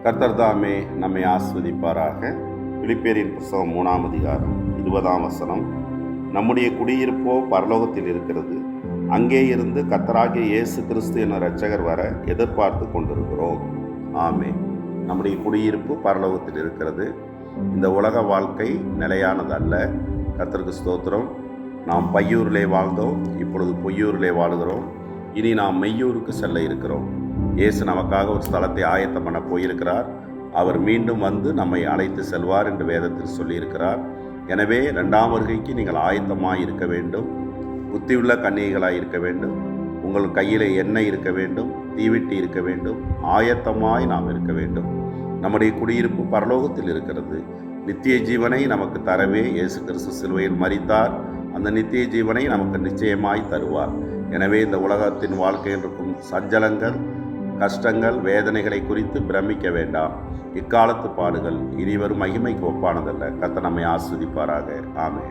கர்த்தர் தாமே நம்மை ஆஸ்வதிப்பாராக. பிலிப்பியரின் புத்தகம் 3ஆம் அதிகாரம் 20ஆம் வசனம். நம்முடைய குடியிருப்போ பரலோகத்தில் இருக்கிறது, அங்கே இருந்து கர்த்தராகிய இயேசு கிறிஸ்து என்ற இரட்சகர் வர எதிர்பார்த்து கொண்டிருக்கிறோம். ஆமே. நம்முடைய குடியிருப்பு பரலோகத்தில் இருக்கிறது. இந்த உலக வாழ்க்கை நிலையானதல்ல. கர்த்தருக்கு ஸ்தோத்திரம். நாம் பையூரிலே வாழ்ந்தோம், இப்பொழுது பொய்யூரிலே வாழுகிறோம். இனி நாம் மெய்யூருக்கு செல்ல இருக்கிறோம். இயேசு நமக்காக ஒரு ஸ்தலத்தை ஆயத்தம் பண்ண போயிருக்கிறார். அவர் மீண்டும் வந்து நம்மை அழைத்து செல்வார் என்று வேதத்தில் சொல்லியிருக்கிறார். எனவே 2ஆம் வருகைக்கு நீங்கள் ஆயத்தமாய் இருக்க வேண்டும். புத்தியுள்ள கன்னிகைகளாய் இருக்க வேண்டும். உங்கள் கையில் எண்ணெய் இருக்க வேண்டும், தீவிட்டி இருக்க வேண்டும். ஆயத்தமாய் நாம் இருக்க வேண்டும். நம்முடைய குடியிருப்பு பரலோகத்தில் இருக்கிறது. நித்திய ஜீவனை நமக்கு தரவே இயேசு கிறிஸ்து சிலுவையில் மரித்தார். அந்த நித்திய ஜீவனை நமக்கு நிச்சயமாய் தருவார். எனவே இந்த உலகத்தின் வாழ்க்கையில் இருக்கும் சஞ்சலங்கள், கஷ்டங்கள், வேதனைகளை குறித்து பிரமிக்க வேண்டாம். இக்காலத்து பாடுகள் இனிவரும் மகிமைக்கு ஒப்பானதல்ல. கர்த்தர் நம்மை ஆஸ்வதிப்பாராக. ஆமென்.